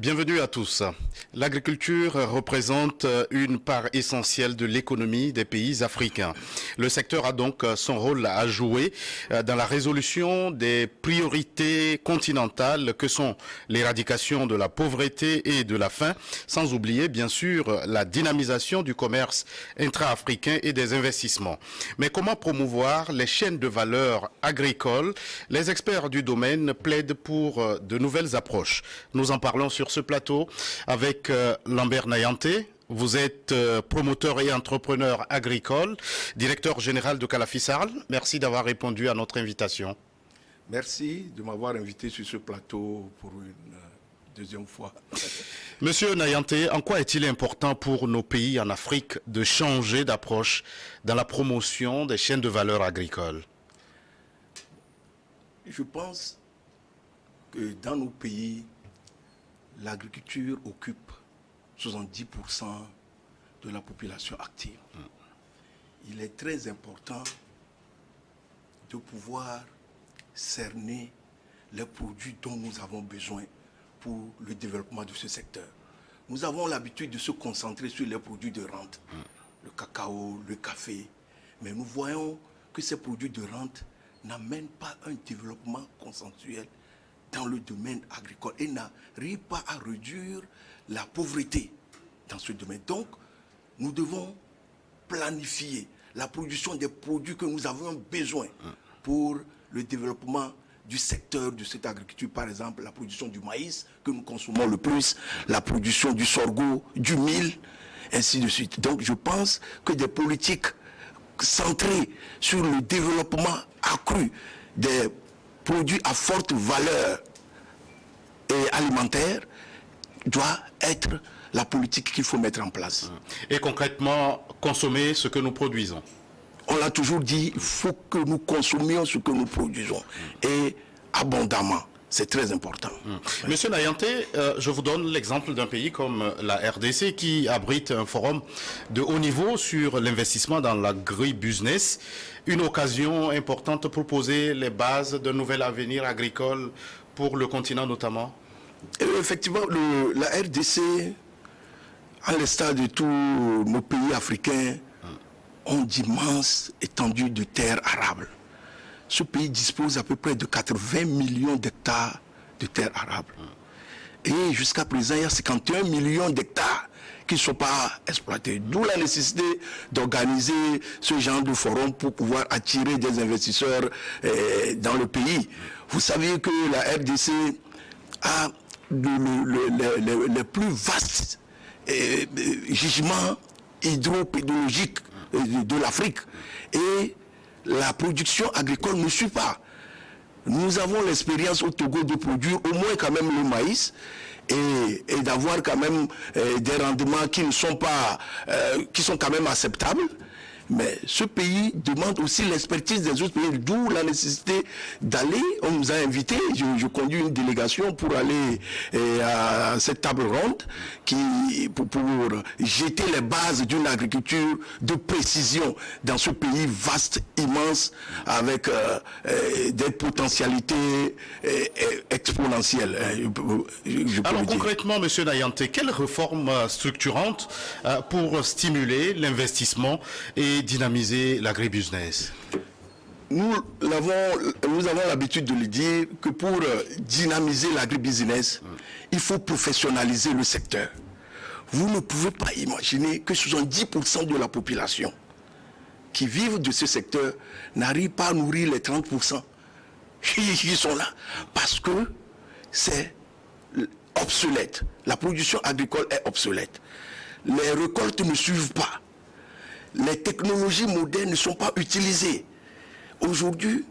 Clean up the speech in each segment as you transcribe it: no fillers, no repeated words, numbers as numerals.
Bienvenue à tous. L'agriculture représente une part essentielle de l'économie des pays africains. Le secteur a donc son rôle à jouer dans la résolution des priorités continentales que sont l'éradication de la pauvreté et de la faim, sans oublier bien sûr la dynamisation du commerce intra-africain et des investissements. Mais comment promouvoir les chaînes de valeur agricoles? Les experts du domaine plaident pour de nouvelles approches. Nous en parlons sur ce plateau avec Lambert Nayanté. Vous êtes promoteur et entrepreneur agricole, directeur général de Calafisarl. Merci d'avoir répondu à notre invitation. Merci de m'avoir invité sur ce plateau pour une deuxième fois. Monsieur Nayanté, en quoi est-il important pour nos pays en Afrique de changer d'approche dans la promotion des chaînes de valeur agricoles? Je pense que dans nos pays, l'agriculture occupe 70% de la population active. Il est très important de pouvoir cerner les produits dont nous avons besoin pour le développement de ce secteur. Nous avons l'habitude de se concentrer sur les produits de rente, le cacao, le café, mais nous voyons que ces produits de rente n'amènent pas un développement consensuel dans le domaine agricole et n'arrive pas à réduire la pauvreté dans ce domaine. Donc, nous devons planifier la production des produits que nous avons besoin pour le développement du secteur de cette agriculture. Par exemple, la production du maïs que nous consommons le plus, la production du sorgho, du mil, ainsi de suite. Donc, je pense que des politiques centrées sur le développement accru des produits à forte valeur et alimentaire doit être la politique qu'il faut mettre en place. Et concrètement, consommer ce que nous produisons. On l'a toujours dit, il faut que nous consommions ce que nous produisons et abondamment. C'est très important. Monsieur Nayanté, je vous donne l'exemple d'un pays comme la RDC qui abrite un forum de haut niveau sur l'investissement dans l'agribusiness, une occasion importante pour poser les bases d'un nouvel avenir agricole pour le continent notamment. Effectivement, la RDC, à l'instar de tous nos pays africains, ont d'immenses étendues de terres arables. Ce pays dispose à peu près de 80 millions d'hectares de terres arables. Et jusqu'à présent, il y a 51 millions d'hectares qui ne sont pas exploités. D'où la nécessité d'organiser ce genre de forum pour pouvoir attirer des investisseurs dans le pays. Vous savez que la RDC a les plus vastes gisements hydropédologiques de l'Afrique. Et la production agricole ne suit pas. Nous avons l'expérience au Togo de produire au moins quand même le maïs et d'avoir quand même des rendements qui ne sont pas, qui sont quand même acceptables. Mais ce pays demande aussi l'expertise des autres pays, d'où la nécessité d'aller. On nous a invités, je conduis une délégation pour aller à cette table ronde pour jeter les bases d'une agriculture de précision dans ce pays vaste, immense, avec des potentialités exponentielles. Alors concrètement, M. Nayanté, quelles réformes structurantes pour stimuler l'investissement et dynamiser l'agribusiness? Nous avons l'habitude de le dire que pour dynamiser l'agribusiness, il faut professionnaliser le secteur. Vous ne pouvez pas imaginer que 70% de la population qui vivent de ce secteur n'arrive pas à nourrir les 30% qui sont là, parce que c'est obsolète. La production agricole est obsolète. Les récoltes ne suivent pas. Les technologies modernes ne sont pas utilisées. Aujourd'hui,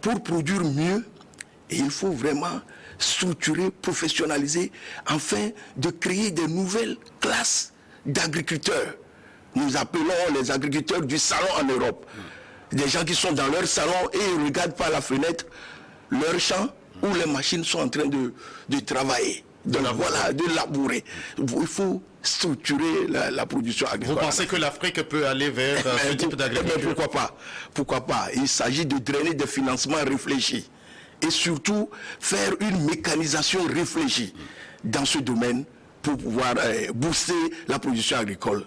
pour produire mieux, il faut vraiment structurer, professionnaliser, afin de créer des nouvelles classes d'agriculteurs. Nous appelons les agriculteurs du salon en Europe. Des gens qui sont dans leur salon et ils regardent par la fenêtre leur champ où les machines sont en train de travailler. Donc voilà, de labourer. Il faut structurer la production agricole. Vous pensez que l'Afrique peut aller vers ce type d'agriculture? Pourquoi pas? Pourquoi pas? Il s'agit de drainer des financements réfléchis et surtout faire une mécanisation réfléchie. dans ce domaine pour pouvoir booster la production agricole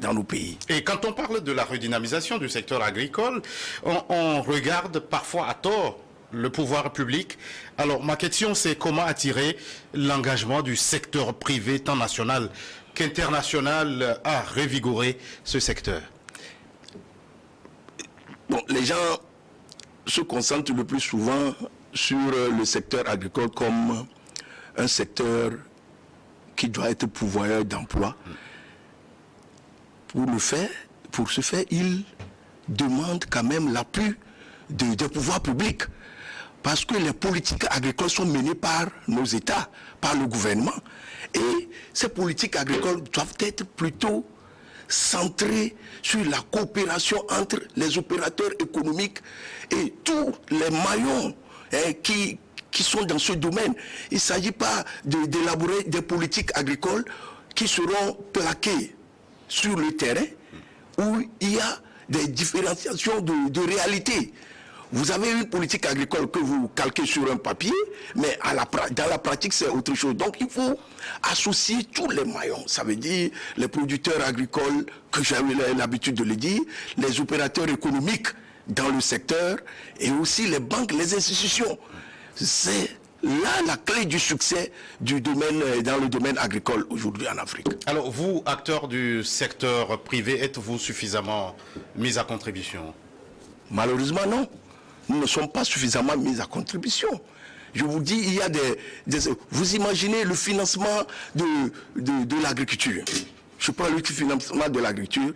dans nos pays. Et quand on parle de la redynamisation du secteur agricole, on regarde parfois à tort le pouvoir public. Alors ma question, c'est comment attirer l'engagement du secteur privé tant national qu'international à revigorer ce secteur? Bon, les gens se concentrent le plus souvent sur le secteur agricole comme un secteur qui doit être pourvoyeur d'emplois. Pour ce faire, ils demandent quand même l'appui des pouvoirs publics. Parce que les politiques agricoles sont menées par nos États, par le gouvernement. Et ces politiques agricoles doivent être plutôt centrées sur la coopération entre les opérateurs économiques et tous les maillons qui sont dans ce domaine. Il ne s'agit pas d'élaborer des politiques agricoles qui seront plaquées sur le terrain où il y a des différenciations de réalité. Vous avez une politique agricole que vous calquez sur un papier, mais dans la pratique, c'est autre chose. Donc, il faut associer tous les maillons. Ça veut dire les producteurs agricoles, que j'avais l'habitude de le dire, les opérateurs économiques dans le secteur, et aussi les banques, les institutions. C'est là la clé du succès du domaine, dans le domaine agricole aujourd'hui en Afrique. Alors, vous, acteurs du secteur privé, êtes-vous suffisamment mis à contribution? Malheureusement, non. Nous ne sommes pas suffisamment mis à contribution. Je vous dis, il y a vous imaginez le financement de l'agriculture. Je parle du financement de l'agriculture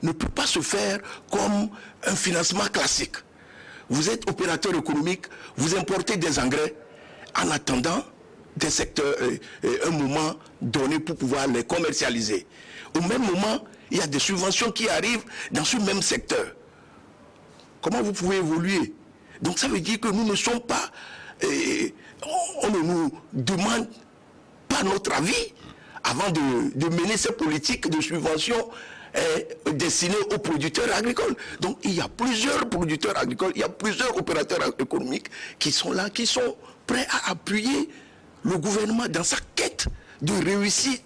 ne peut pas se faire comme un financement classique. Vous êtes opérateur économique, vous importez des engrais en attendant des secteurs, un moment donné pour pouvoir les commercialiser. Au même moment, il y a des subventions qui arrivent dans ce même secteur. Comment vous pouvez évoluer? Donc ça veut dire que nous ne sommes pas, on ne nous demande pas notre avis avant de mener ces politiques de subvention destinées aux producteurs agricoles. Donc il y a plusieurs producteurs agricoles, il y a plusieurs opérateurs économiques qui sont là, qui sont prêts à appuyer le gouvernement dans sa quête de réussite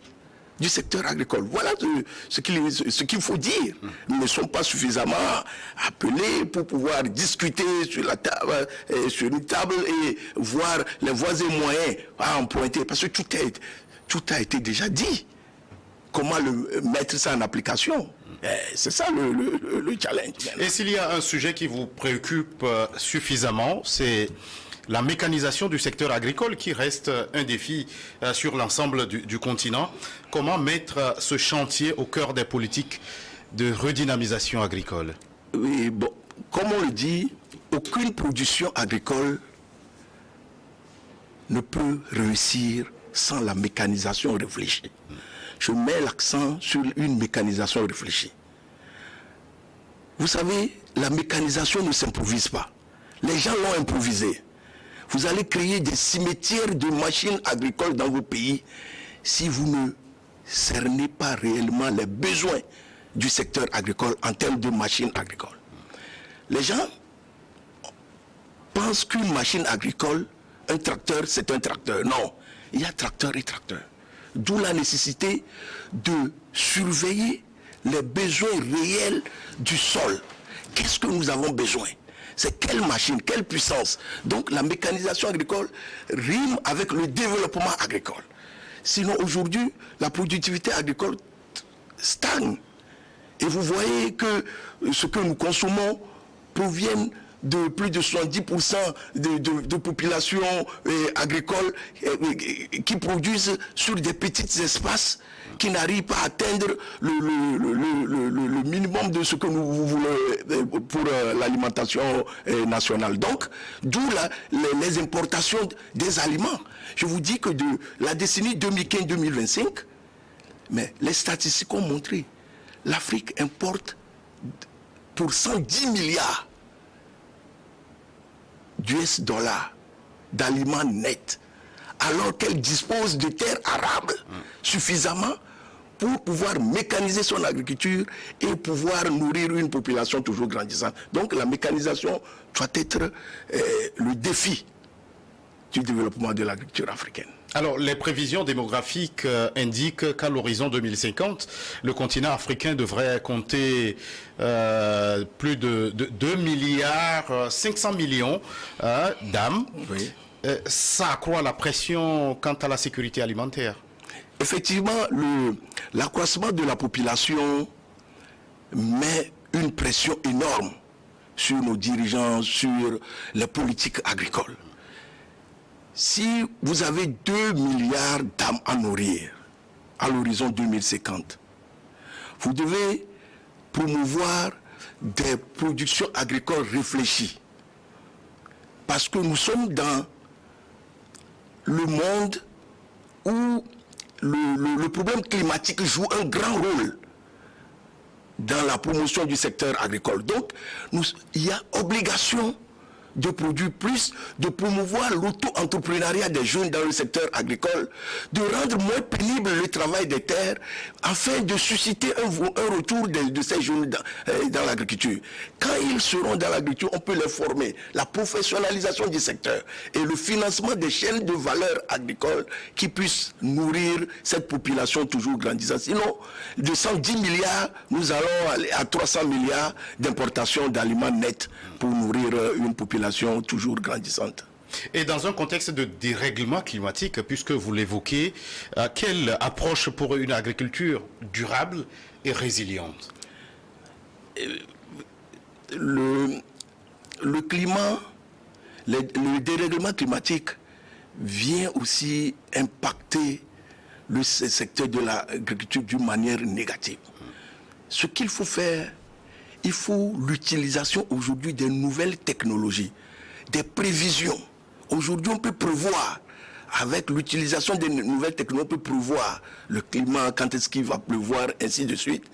du secteur agricole. Voilà ce qu'il faut dire. Nous ne sommes pas suffisamment appelés pour pouvoir discuter sur une table et voir les voies et moyens à emprunter. Parce que tout a été déjà dit. Comment mettre ça en application? C'est ça le challenge. Et s'il y a un sujet qui vous préoccupe suffisamment, c'est la mécanisation du secteur agricole qui reste un défi sur l'ensemble du continent. Comment mettre ce chantier au cœur des politiques de redynamisation agricole? Oui, bon, comme on le dit, aucune production agricole ne peut réussir sans la mécanisation réfléchie. Je mets l'accent sur une mécanisation réfléchie. Vous savez, la mécanisation ne s'improvise pas. Les gens l'ont improvisé. Vous allez créer des cimetières de machines agricoles dans vos pays si vous ne cernez pas réellement les besoins du secteur agricole en termes de machines agricoles. Les gens pensent qu'une machine agricole, un tracteur, c'est un tracteur. Non, il y a tracteur et tracteur. D'où la nécessité de surveiller les besoins réels du sol. Qu'est-ce que nous avons besoin? C'est quelle machine, quelle puissance? Donc la mécanisation agricole rime avec le développement agricole. Sinon aujourd'hui, la productivité agricole stagne. Et vous voyez que ce que nous consommons provient de plus de 70% de populations agricoles qui produisent sur des petits espaces qui n'arrivent pas à atteindre le minimum de ce que nous voulons pour l'alimentation nationale. Donc, d'où les importations des aliments. Je vous dis que de la décennie 2015-2025, mais les statistiques ont montré, l'Afrique importe pour 110 milliards d'US dollars d'aliments nets, alors qu'elle dispose de terres arables suffisamment pour pouvoir mécaniser son agriculture et pouvoir nourrir une population toujours grandissante. Donc la mécanisation doit être le défi du développement de l'agriculture africaine. Alors, les prévisions démographiques indiquent qu'à l'horizon 2050, le continent africain devrait compter plus de 2 milliards 500 millions d'âmes. Oui. Ça accroît la pression quant à la sécurité alimentaire. Effectivement, l'accroissement de la population met une pression énorme sur nos dirigeants, sur les politiques agricoles. Si vous avez 2 milliards d'âmes à nourrir à l'horizon 2050, vous devez promouvoir des productions agricoles réfléchies. Parce que nous sommes dans le monde où le problème climatique joue un grand rôle dans la promotion du secteur agricole. Donc, il y a obligation de produire plus, de promouvoir l'auto-entrepreneuriat des jeunes dans le secteur agricole, de rendre moins pénible le travail des terres, afin de susciter un retour de ces jeunes dans l'agriculture. Quand ils seront dans l'agriculture, on peut les former. La professionnalisation du secteur et le financement des chaînes de valeur agricole qui puissent nourrir cette population toujours grandissante. Sinon, de 110 milliards, nous allons aller à 300 milliards d'importation d'aliments nets pour nourrir une population toujours grandissante. Et dans un contexte de dérèglement climatique, puisque vous l'évoquez, quelle approche pour une agriculture durable et résiliente? Le climat, le dérèglement climatique vient aussi impacter le secteur de l'agriculture d'une manière négative. Ce qu'il faut faire, il faut l'utilisation aujourd'hui des nouvelles technologies, des prévisions. Aujourd'hui, on peut prévoir, avec l'utilisation des nouvelles technologies, on peut prévoir le climat, quand est-ce qu'il va pleuvoir, ainsi de suite.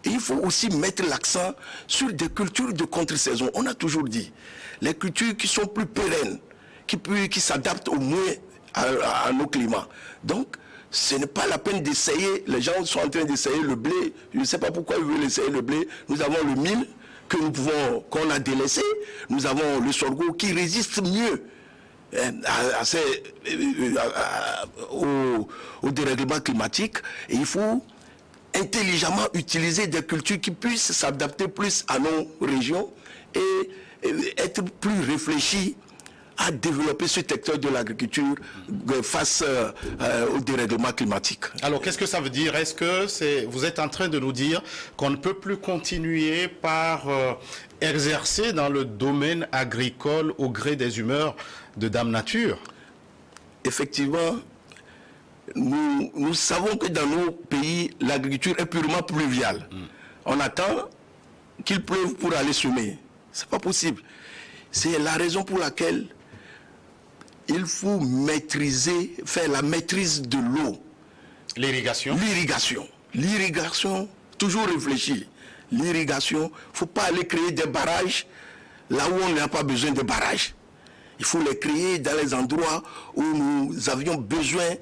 Et il faut aussi mettre l'accent sur des cultures de contre-saison. On a toujours dit, les cultures qui sont plus pérennes, qui s'adaptent au moins à nos climats. Donc, ce n'est pas la peine d'essayer. Les gens sont en train d'essayer le blé. Je ne sais pas pourquoi ils veulent essayer le blé. Nous avons le mil qu'on a délaissé. Nous avons le sorgho qui résiste mieux au dérèglement climatique. Et il faut intelligemment utiliser des cultures qui puissent s'adapter plus à nos régions et être plus réfléchis à développer ce secteur de l'agriculture face au dérèglement climatique. Alors, qu'est-ce que ça veut dire? Est-ce que vous êtes en train de nous dire qu'on ne peut plus continuer par exercer dans le domaine agricole au gré des humeurs de Dame Nature? Effectivement, nous savons que dans nos pays, l'agriculture est purement pluviale. On attend qu'il pleuve pour aller semer. Ce n'est pas possible. C'est la raison pour laquelle il faut faire la maîtrise de l'eau. L'irrigation? L'irrigation, toujours réfléchie. L'irrigation, il ne faut pas aller créer des barrages là où on n'a pas besoin de barrages. Il faut les créer dans les endroits où nous avions besoin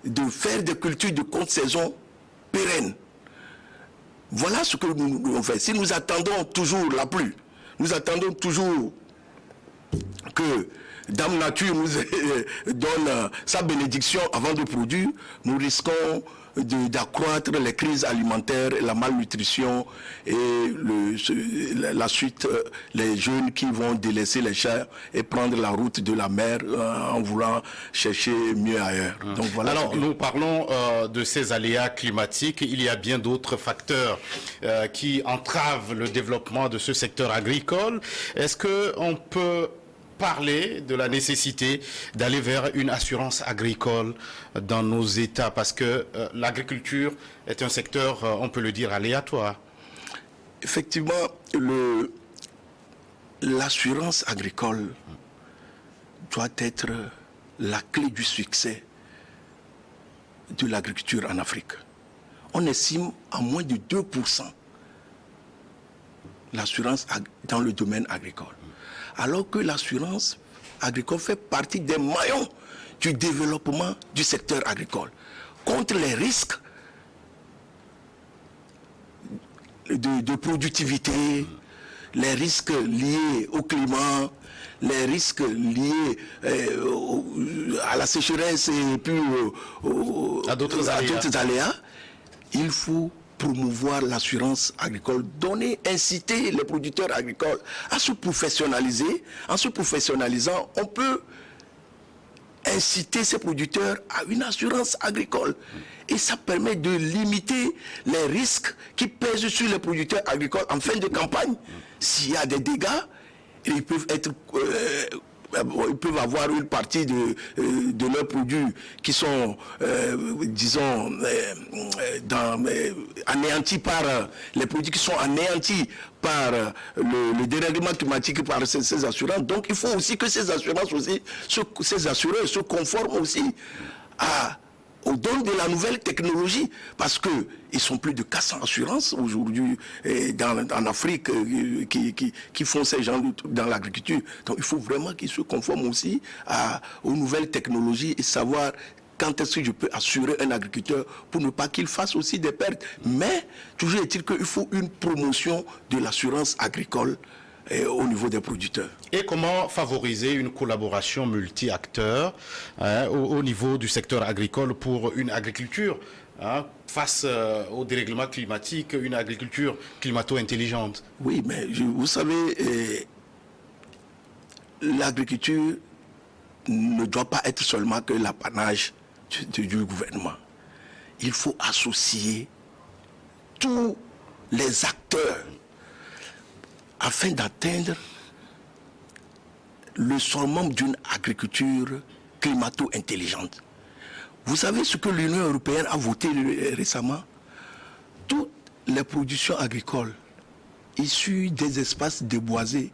de faire des cultures de contre-saison pérennes. Voilà ce que nous devons faire. Si nous attendons toujours la pluie, nous attendons toujours que Dame Nature nous donne sa bénédiction avant de produire, nous risquons d'accroître les crises alimentaires, la malnutrition et la suite, les jeunes qui vont délaisser les champs et prendre la route de la mer en voulant chercher mieux ailleurs. Donc, voilà. Alors, nous parlons de ces aléas climatiques. Il y a bien d'autres facteurs qui entravent le développement de ce secteur agricole. Est-ce qu'on peut parler de la nécessité d'aller vers une assurance agricole dans nos États, parce que l'agriculture est un secteur, on peut le dire, aléatoire? Effectivement, l'assurance agricole doit être la clé du succès de l'agriculture en Afrique. On estime à moins de 2% l'assurance dans le domaine agricole. Alors que l'assurance agricole fait partie des maillons du développement du secteur agricole. Contre les risques de productivité, les risques liés au climat, les risques liés à la sécheresse et puis à d'autres aléas, il faut promouvoir l'assurance agricole, inciter les producteurs agricoles à se professionnaliser. En se professionnalisant, on peut inciter ces producteurs à une assurance agricole. Et ça permet de limiter les risques qui pèsent sur les producteurs agricoles en fin de campagne. S'il y a des dégâts, ils peuvent avoir une partie de leurs produits qui sont, anéantis par les produits qui sont anéantis par le dérèglement climatique, par ces assurances. Donc il faut aussi que ces assurances aussi, ces assureurs se conforment aussi aux dons de la nouvelle technologie, parce qu'ils sont plus de 400 assurances aujourd'hui en Afrique qui font ces gens dans l'agriculture. Donc il faut vraiment qu'ils se conforment aussi aux nouvelles technologies et savoir quand est-ce que je peux assurer un agriculteur pour ne pas qu'il fasse aussi des pertes. Mais toujours est-il qu'il faut une promotion de l'assurance agricole au niveau des producteurs. Et comment favoriser une collaboration multi-acteurs au niveau du secteur agricole pour une agriculture face au dérèglement climatique, une agriculture climato-intelligente? Oui, mais vous savez, l'agriculture ne doit pas être seulement que l'apanage du gouvernement. Il faut associer tous les acteurs afin d'atteindre le summum d'une agriculture climato-intelligente. Vous savez ce que l'Union européenne a voté récemment? Toutes les productions agricoles issues des espaces déboisés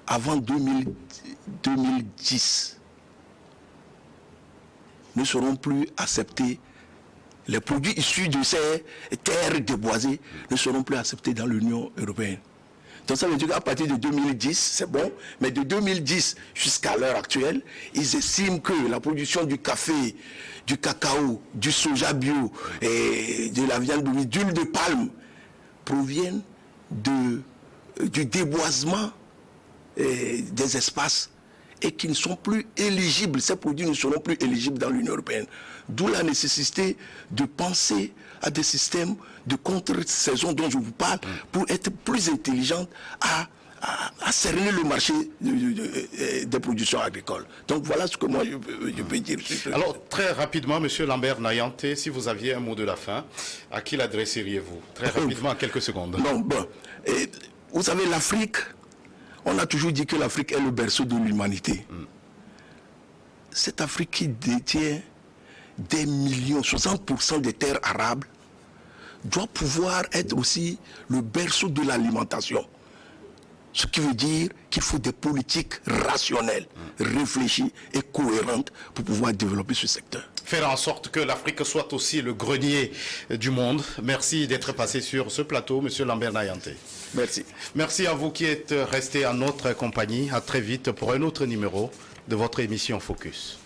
avant 2010 ne seront plus acceptés. Les produits issus de ces terres déboisées ne seront plus acceptés dans l'Union européenne. Donc ça veut dire qu'à partir de 2010, c'est bon, mais de 2010 jusqu'à l'heure actuelle, ils estiment que la production du café, du cacao, du soja bio et de la viande d'huile de palme proviennent du déboisement des espaces et qui ne sont plus éligibles. Ces produits ne seront plus éligibles dans l'Union européenne. D'où la nécessité de penser à des systèmes de contre-saison dont je vous parle pour être plus intelligents à cerner le marché des productions agricoles. Donc voilà ce que moi je peux dire. Alors très rapidement, Monsieur Lambert Nayanté, si vous aviez un mot de la fin, à qui l'adresseriez-vous? Très rapidement, en quelques secondes. Non, bon. Vous savez, l'Afrique, on a toujours dit que l'Afrique est le berceau de l'humanité. Cette Afrique qui détient des millions, 60% des terres arables, doit pouvoir être aussi le berceau de l'alimentation. Ce qui veut dire qu'il faut des politiques rationnelles, réfléchies et cohérentes pour pouvoir développer ce secteur. Faire en sorte que l'Afrique soit aussi le grenier du monde. Merci d'être passé sur ce plateau, Monsieur Lambert Nayanté. Merci. Merci à vous qui êtes restés en notre compagnie. À très vite pour un autre numéro de votre émission Focus.